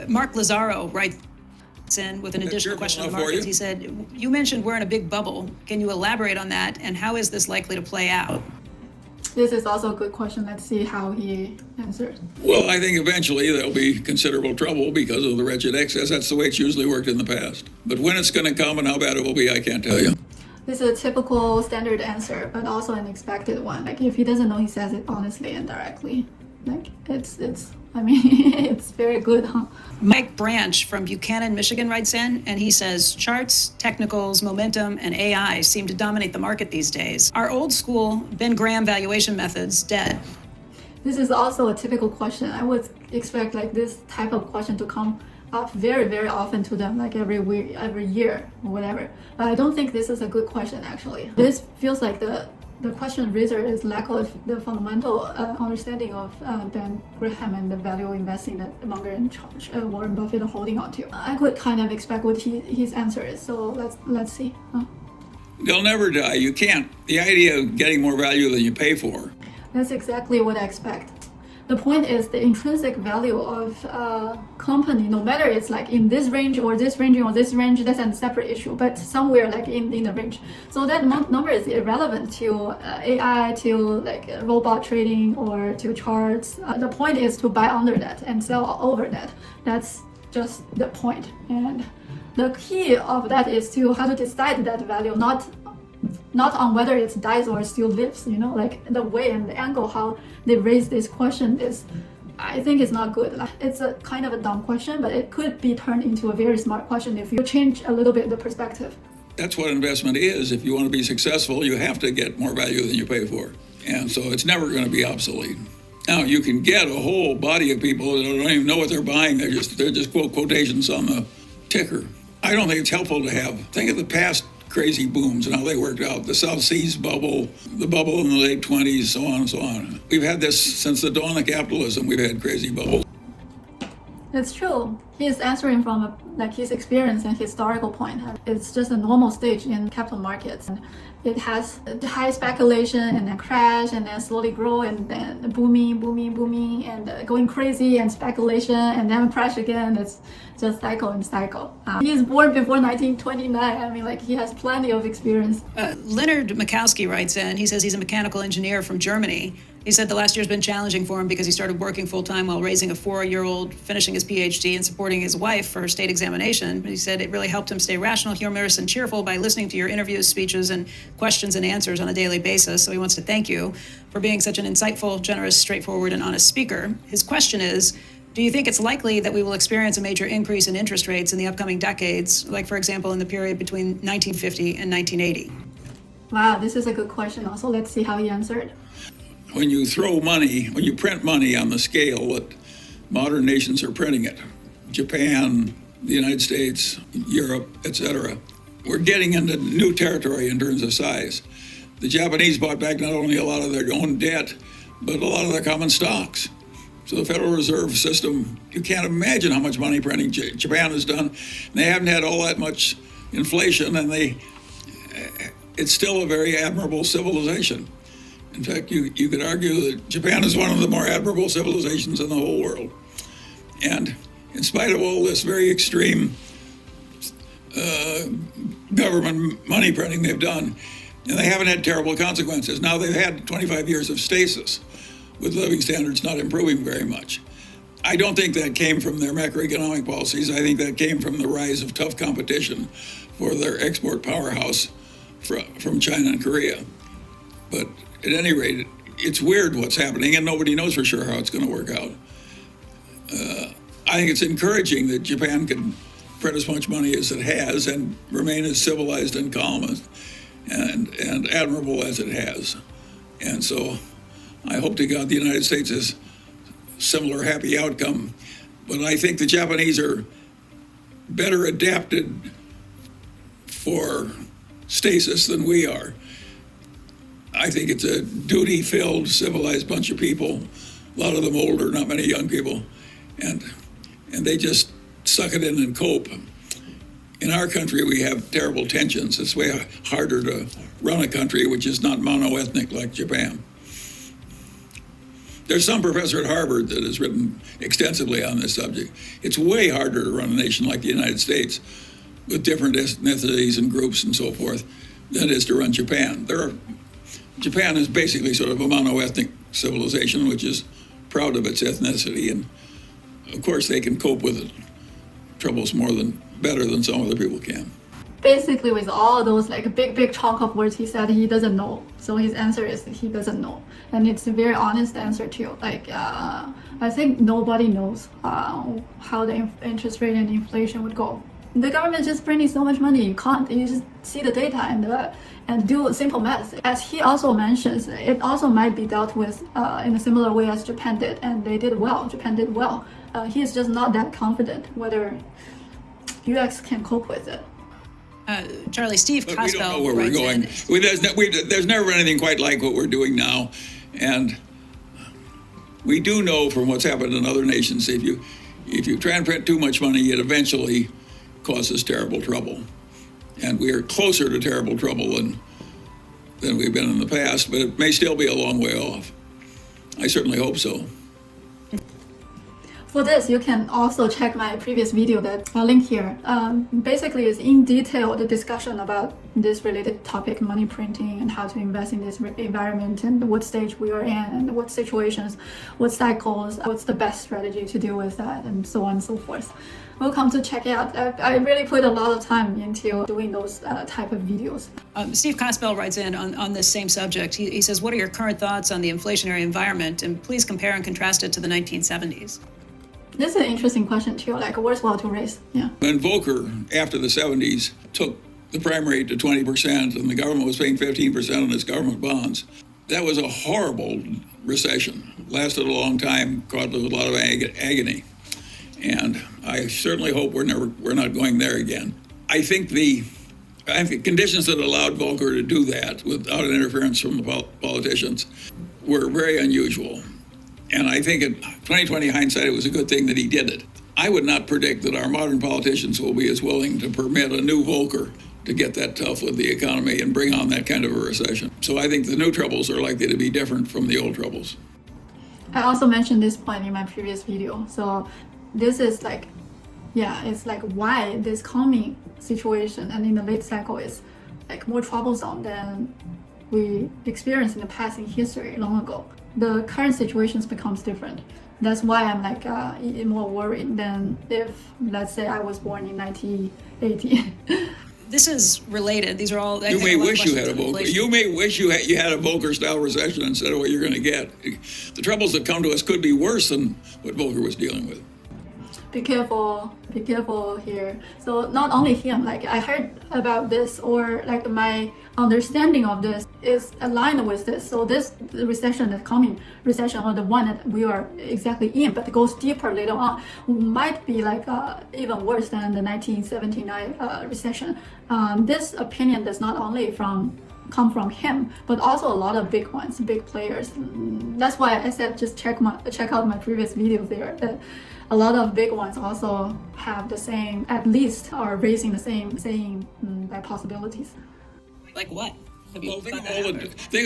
Mark Lazaro writes in with an additional question on the markets. He said, you mentioned we're in a big bubble. Can you elaborate on that? And how is this likely to play out? This is also a good question. Let's see how he answers. Well, I think eventually there'll be considerable trouble because of the wretched excess. That's the way it's usually worked in the past. But when it's going to come and how bad it will be, I can't tell you. This is a typical standard answer, but also an expected one. Like if he doesn't know, he says it honestly and directly. Like it's it's very good, huh? Mike Branch from Buchanan, Michigan writes in, and he says, charts, technicals, momentum, and AI seem to dominate the market these days. Are old school Ben Graham valuation methods dead? This is also a typical question. I would expect like this type of question to come up very, very often to them, like every week, every year, or whatever. But I don't think this is a good question, actually. This feels like the question raiser is lack of the fundamental understanding of Ben Graham and the value investing that Munger and Warren Buffett are holding on to. I could kind of expect what his answer is. So let's see. They'll never die. You can't. The idea of getting more value than you pay for. That's exactly what I expect. The point is the intrinsic value of a company, no matter it's like in this range or this range or this range, that's a separate issue, but somewhere like in the range. So that number is irrelevant to AI, to like robot trading or to charts. The point is to buy under that and sell over that. That's just the point. And the key of that is to how to decide that value, not on whether it dies or still lives, like the way and the angle how they raise this question is, I think it's not good. It's a kind of a dumb question, but it could be turned into a very smart question if you change a little bit the perspective. That's what investment is. If you want to be successful, you have to get more value than you pay for. And so it's never going to be obsolete. Now, you can get a whole body of people that don't even know what they're buying. They're just quote quotations on the ticker. I don't think it's helpful to think of the past crazy booms and how they worked out. The South Seas bubble, the bubble in the late 20s, so on and so on. We've had this since the dawn of capitalism. We've had crazy bubbles. It's true. He's answering from his experience and historical point. It's just a normal stage in capital markets. It has high speculation and then crash and then slowly grow and then booming and going crazy and speculation and then crash again. It's just cycle and cycle. He's born before 1929. He has plenty of experience. Leonard Mikowski writes in, he says he's a mechanical engineer from Germany. He said the last year's been challenging for him because he started working full-time while raising a 4-year-old, finishing his PhD, and supporting his wife for her state examination. He said it really helped him stay rational, humorous, and cheerful by listening to your interviews, speeches, and questions and answers on a daily basis. So he wants to thank you for being such an insightful, generous, straightforward, and honest speaker. His question is, do you think it's likely that we will experience a major increase in interest rates in the upcoming decades, like, for example, in the period between 1950 and 1980? Wow, this is a good question. Also, let's see how he answered. When you print money on the scale that modern nations are printing it, Japan, the United States, Europe, etc., we're getting into new territory in terms of size. The Japanese bought back not only a lot of their own debt, but a lot of their common stocks. So the Federal Reserve System, you can't imagine how much money printing Japan has done. They haven't had all that much inflation, and it's still a very admirable civilization. In fact, you could argue that Japan is one of the more admirable civilizations in the whole world. And in spite of all this very extreme government money printing they've done, and they haven't had terrible consequences. Now they've had 25 years of stasis with living standards not improving very much. I don't think that came from their macroeconomic policies. I think that came from the rise of tough competition for their export powerhouse from China and Korea. But at any rate, it's weird what's happening, and nobody knows for sure how it's going to work out. I think it's encouraging that Japan can print as much money as it has and remain as civilized and calm and admirable as it has. And so I hope to God the United States has similar happy outcome. But I think the Japanese are better adapted for stasis than we are. I think it's a duty-filled, civilized bunch of people, a lot of them older, not many young people, and they just suck it in and cope. In our country, we have terrible tensions. It's way harder to run a country which is not mono-ethnic like Japan. There's some professor at Harvard that has written extensively on this subject. It's way harder to run a nation like the United States with different ethnicities and groups and so forth than it is to run Japan. Japan is basically sort of a mono-ethnic civilization, which is proud of its ethnicity, and of course they can cope with it troubles better than some other people can. Basically, with all those like big chunk of words, he said he doesn't know. So his answer is he doesn't know, and it's a very honest answer too. Like I think nobody knows how the interest rate and inflation would go. The government is just printing so much money. You just see the data and do simple math. As he also mentions, it also might be dealt with in a similar way as Japan did, and they did well. Japan did well. He is just not that confident whether UX can cope with it. Charlie, Steve Kospel. We don't know where we're going. There's never been anything quite like what we're doing now, and we do know from what's happened in other nations, if you try and print too much money, it eventually causes terrible trouble, and we are closer to terrible trouble than we've been in the past. But it may still be a long way off. I certainly hope so. For this, you can also check my previous video that I'll link here. Basically, it's in detail the discussion about this related topic, money printing, and how to invest in this environment, and what stage we are in, and what situations, what cycles, what's the best strategy to deal with that, and so on and so forth. Welcome to check it out. I really put a lot of time into doing those type of videos. Steve Kospel writes in on this same subject. He says, what are your current thoughts on the inflationary environment? And please compare and contrast it to the 1970s. This is an interesting question too, like worthwhile to raise. Yeah. When Volcker, after the 70s, took the prime rate to 20% and the government was paying 15% on its government bonds, that was a horrible recession. Lasted a long time, caused a lot of agony. And I certainly hope we're not going there again. I think the conditions that allowed Volcker to do that without an interference from the politicians were very unusual. And I think in 2020 hindsight, it was a good thing that he did it. I would not predict that our modern politicians will be as willing to permit a new Volcker to get that tough with the economy and bring on that kind of a recession. So I think the new troubles are likely to be different from the old troubles. I also mentioned this point in my previous video. So this is like, it's like why this coming situation and in the late cycle is like more troublesome than we experienced in the past in history long ago. The current situations becomes different. That's why I'm like more worried than if, let's say, I was born in 1980. This is related. These are all. You may wish you had a Volcker. You may wish you had a Volcker-style recession instead of what you're going to get. The troubles that come to us could be worse than what Volcker was dealing with. Be careful here. So not only him, like I heard about this, or like my understanding of this is aligned with this. So this recession, the coming recession, or the one that we are exactly in, but it goes deeper later on, might be like even worse than the 1979 recession. This opinion does not only come from him, but also a lot of big ones, big players. That's why I said just check out my previous video there. That a lot of big ones also have the same, at least are raising the same possibilities. Like what? Well, think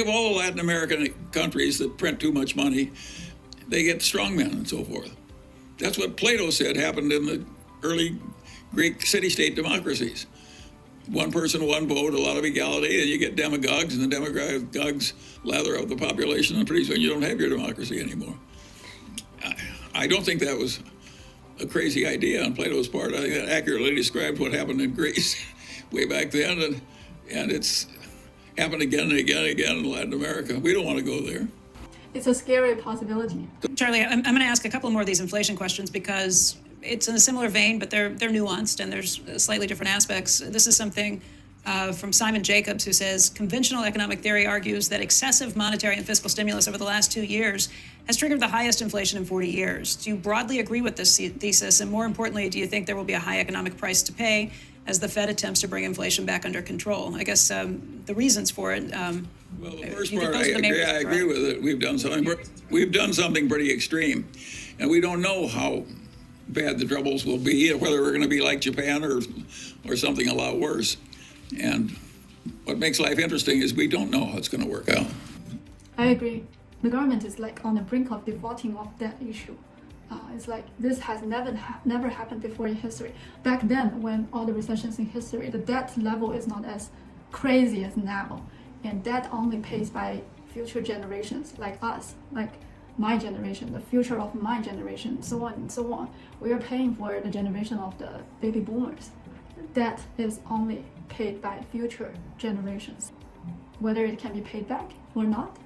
of all the Latin American countries that print too much money. They get strongmen and so forth. That's what Plato said happened in the early Greek city-state democracies. One person, one vote, a lot of equality, and you get demagogues, and the demagogues lather up the population, and pretty soon you don't have your democracy anymore. I don't think that was a crazy idea on Plato's part. I think that accurately described what happened in Greece way back then, and it's happened again and again and again in Latin America. We don't want to go there. It's a scary possibility. Charlie, I'm going to ask a couple more of these inflation questions because it's in a similar vein, but they're nuanced and there's slightly different aspects. This is something from Simon Jacobs, who says, conventional economic theory argues that excessive monetary and fiscal stimulus over the last 2 years has triggered the highest inflation in 40 years. Do you broadly agree with this thesis? And more importantly, do you think there will be a high economic price to pay as the Fed attempts to bring inflation back under control? I guess the reasons for it. Well, the first part, I agree with it. We've done something pretty extreme, and we don't know how bad the troubles will be, whether we're going to be like Japan or something a lot worse. And what makes life interesting is we don't know how it's going to work out. I agree. the government is like on the brink of defaulting of that issue. It's like this has never happened before in history. Back then, when all the recessions in history, the debt level is not as crazy as now, and debt only pays by future generations like us, like my generation, the future of my generation, so on and so on. We are paying for the generation of the baby boomers. Debt is only paid by future generations, whether it can be paid back or not.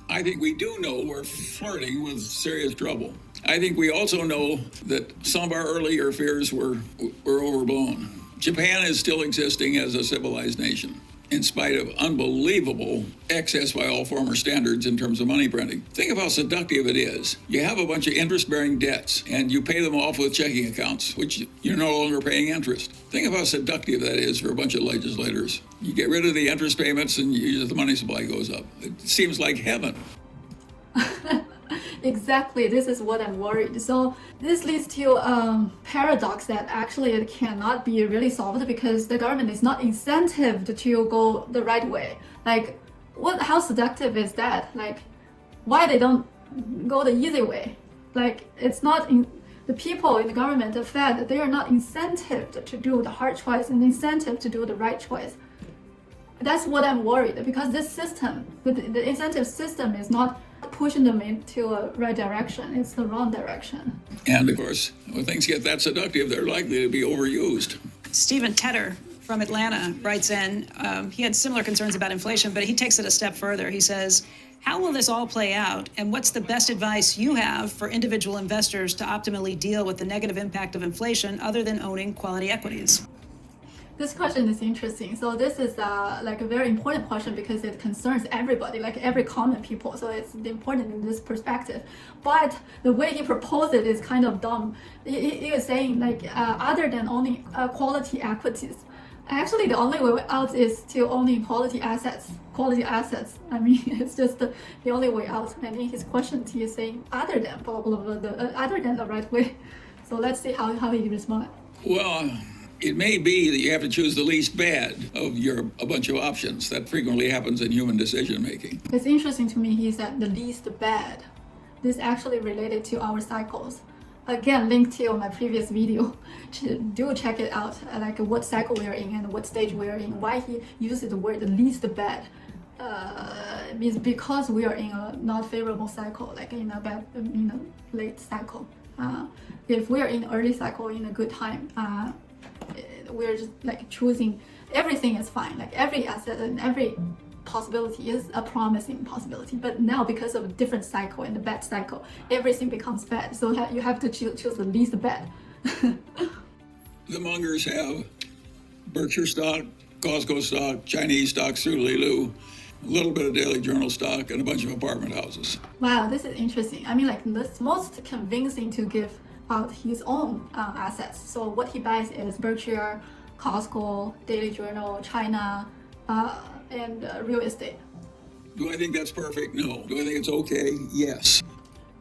I think we do know we're flirting with serious trouble. I think we also know that some of our earlier fears were overblown. Japan is still existing as a civilized nation, in spite of unbelievable excess by all former standards in terms of money printing. Think of how seductive it is. You have a bunch of interest-bearing debts, and you pay them off with checking accounts, which you're no longer paying interest. Think of how seductive that is for a bunch of legislators. You get rid of the interest payments, and the money supply goes up. It seems like heaven. Exactly, this is what I'm worried. So this leads to a paradox that actually it cannot be really solved because the government is not incentivized to go the right way. Like, how seductive is that? Like, why they don't go the easy way? Like, it's not the people in the government, the Fed, they are not incentivized to do the hard choice and incentive to do the right choice. That's what I'm worried because this system, the incentive system is not pushing them into a right direction. It's the wrong direction. And of course, when things get that seductive, they're likely to be overused. Stephen Tedder from Atlanta writes in, he had similar concerns about inflation, but he takes it a step further. He says, how will this all play out? And what's the best advice you have for individual investors to optimally deal with the negative impact of inflation other than owning quality equities? This question is interesting. So this is like a very important question because it concerns everybody, like every common people. So it's important in this perspective. But the way he proposed it is kind of dumb. He is saying like other than owning quality equities, actually the only way out is to owning quality assets. Quality assets. I mean, it's just the only way out. And in his question, he is saying other than blah blah blah, other than the right way. So let's see how he responds. Well, it may be that you have to choose the least bad of a bunch of options. That frequently happens in human decision making. It's interesting to me, he said the least bad. This actually related to our cycles. Again, linked to my previous video. Do check it out, like what cycle we are in and what stage we are in. Why he uses the word the least bad. Means because we are in a not favorable cycle, like in a late cycle. If we are in early cycle in a good time, we're just like choosing everything is fine, like every asset and every possibility is a promising possibility. But now because of a different cycle and the bad cycle, everything becomes bad. So you have to choose the least bad. The Mungers have Berkshire stock, Costco stock, Chinese stocks through Lilu, a little bit of Daily Journal stock, and a bunch of apartment houses. Wow, this is interesting. I mean, like this most convincing to give out his own assets. So what he buys is Berkshire, Costco, Daily Journal, China, and real estate. Do I think that's perfect? No. Do I think it's okay? Yes.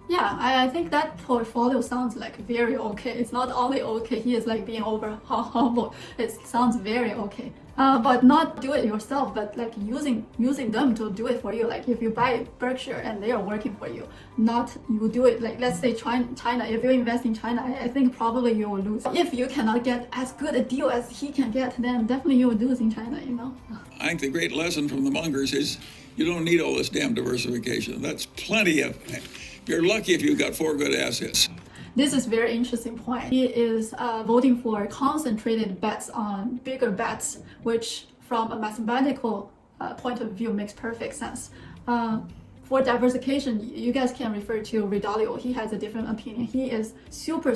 Yeah, I think that portfolio sounds like very okay. It's not only okay, he is like being over humble. It sounds very okay. But not do it yourself, but like using them to do it for you. Like if you buy Berkshire and they are working for you, not you do it. Like let's say China, if you invest in China, I think probably you will lose. If you cannot get as good a deal as he can get, then definitely you will lose in China, you know? I think the great lesson from the Mungers is you don't need all this damn diversification. That's plenty of it. You're lucky if you've got 4 good assets. This is very interesting point. He is voting for concentrated bets on bigger bets, which from a mathematical point of view makes perfect sense. For diversification, you guys can refer to Ridalio. He has a different opinion. He is super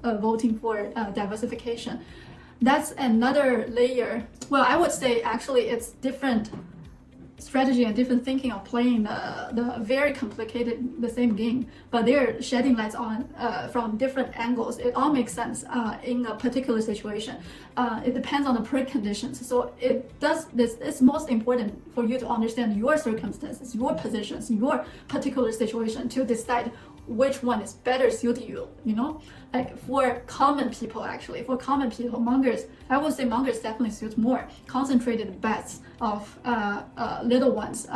voting for diversification. That's another layer. Well, I would say actually it's different strategy and different thinking of playing the very complicated the same game, but they're shedding lights on from different angles. It all makes sense in a particular situation. It depends on the preconditions. So it's most important for you to understand your circumstances, your positions, your particular situation to decide which one is better suited you, you know? Like for common people, actually, for common people, Mungers, I would say Mungers definitely suit more concentrated bets of little ones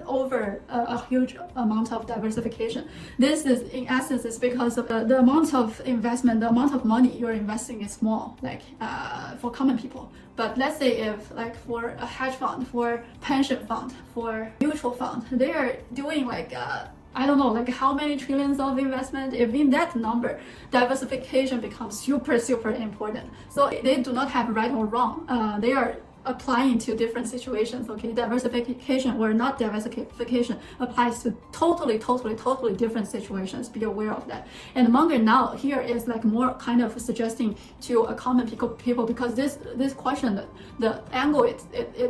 over a huge amount of diversification. This is, in essence, is because of the amount of investment, the amount of money you're investing is small, like for common people. But let's say if like for a hedge fund, for pension fund, for mutual fund, they are doing like I don't know, like how many trillions of investment. If in that number, diversification becomes super, super important. So they do not have right or wrong. They are applying to different situations. Okay, diversification or not diversification applies to totally different situations. Be aware of that. And Munger now here is like more kind of suggesting to a common people, because this question, the angle it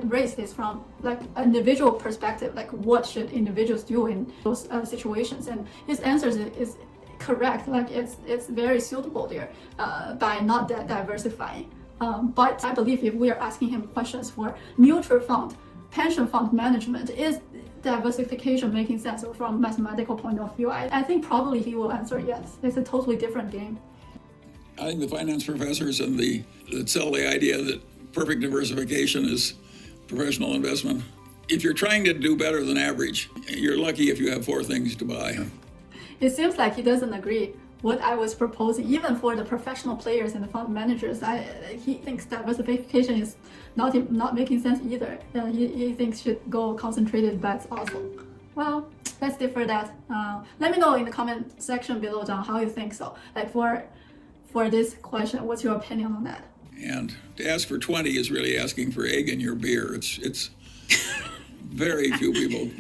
raised is from like an individual perspective, like what should individuals do in those situations, and his answers is correct. Like it's very suitable there by not that diversifying. But I believe if we are asking him questions for mutual fund, pension fund management, is diversification making sense, or from mathematical point of view, I think probably he will answer yes. It's a totally different game. I think the finance professors and that sell the idea that perfect diversification is professional investment. If you're trying to do better than average, you're lucky if you have 4 things to buy. It seems like he doesn't agree what I was proposing. Even for the professional players and the fund managers, he thinks diversification is not making sense either. He thinks should go concentrated bets also. Well, let's differ that. Let me know in the comment section below, John, how you think so. Like for this question, what's your opinion on that? And to ask for 20 is really asking for egg in your beer. It's very few people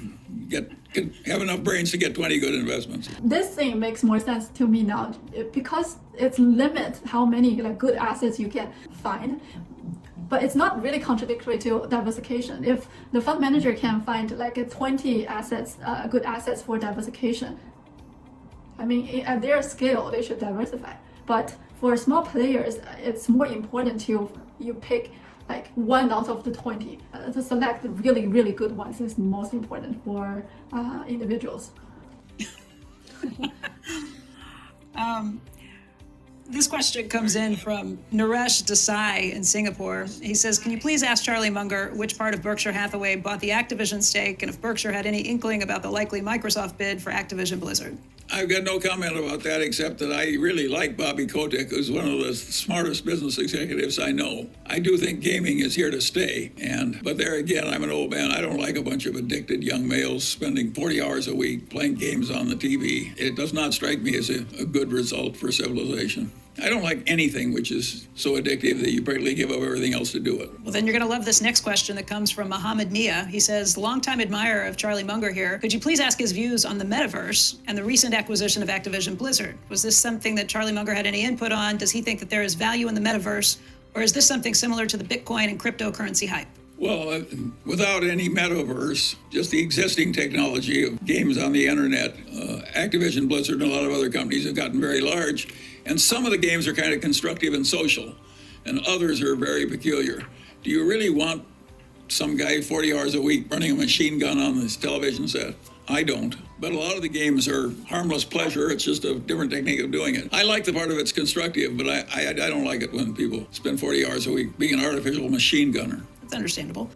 can have enough brains to get 20 good investments. This thing makes more sense to me now because it limits how many like good assets you can find. But it's not really contradictory to diversification. If the fund manager can find like 20 assets, good assets for diversification, I mean, at their scale, they should diversify. But for small players, it's more important to you pick like 1 out of the 20. To select the really, really good ones is most important for individuals. This question comes in from Naresh Desai in Singapore. He says, can you please ask Charlie Munger which part of Berkshire Hathaway bought the Activision stake, and if Berkshire had any inkling about the likely Microsoft bid for Activision Blizzard? I've got no comment about that, except that I really like Bobby Kotick, who's one of the smartest business executives I know. I do think gaming is here to stay. But there again, I'm an old man. I don't like a bunch of addicted young males spending 40 hours a week playing games on the TV. It does not strike me as a good result for civilization. I don't like anything which is so addictive that you practically give up everything else to do it. Well, then you're going to love this next question that comes from Mohammed Mia. He says, longtime admirer of Charlie Munger here. Could you please ask his views on the metaverse and the recent acquisition of Activision Blizzard? Was this something that Charlie Munger had any input on? Does he think that there is value in the metaverse? Or is this something similar to the Bitcoin and cryptocurrency hype? Well, without any metaverse, just the existing technology of games on the internet, Activision Blizzard and a lot of other companies have gotten very large. And some of the games are kind of constructive and social, and others are very peculiar. Do you really want some guy 40 hours a week running a machine gun on his television set? I don't. But a lot of the games are harmless pleasure. It's just a different technique of doing it. I like the part of it's constructive, but I don't like it when people spend 40 hours a week being an artificial machine gunner. That's understandable.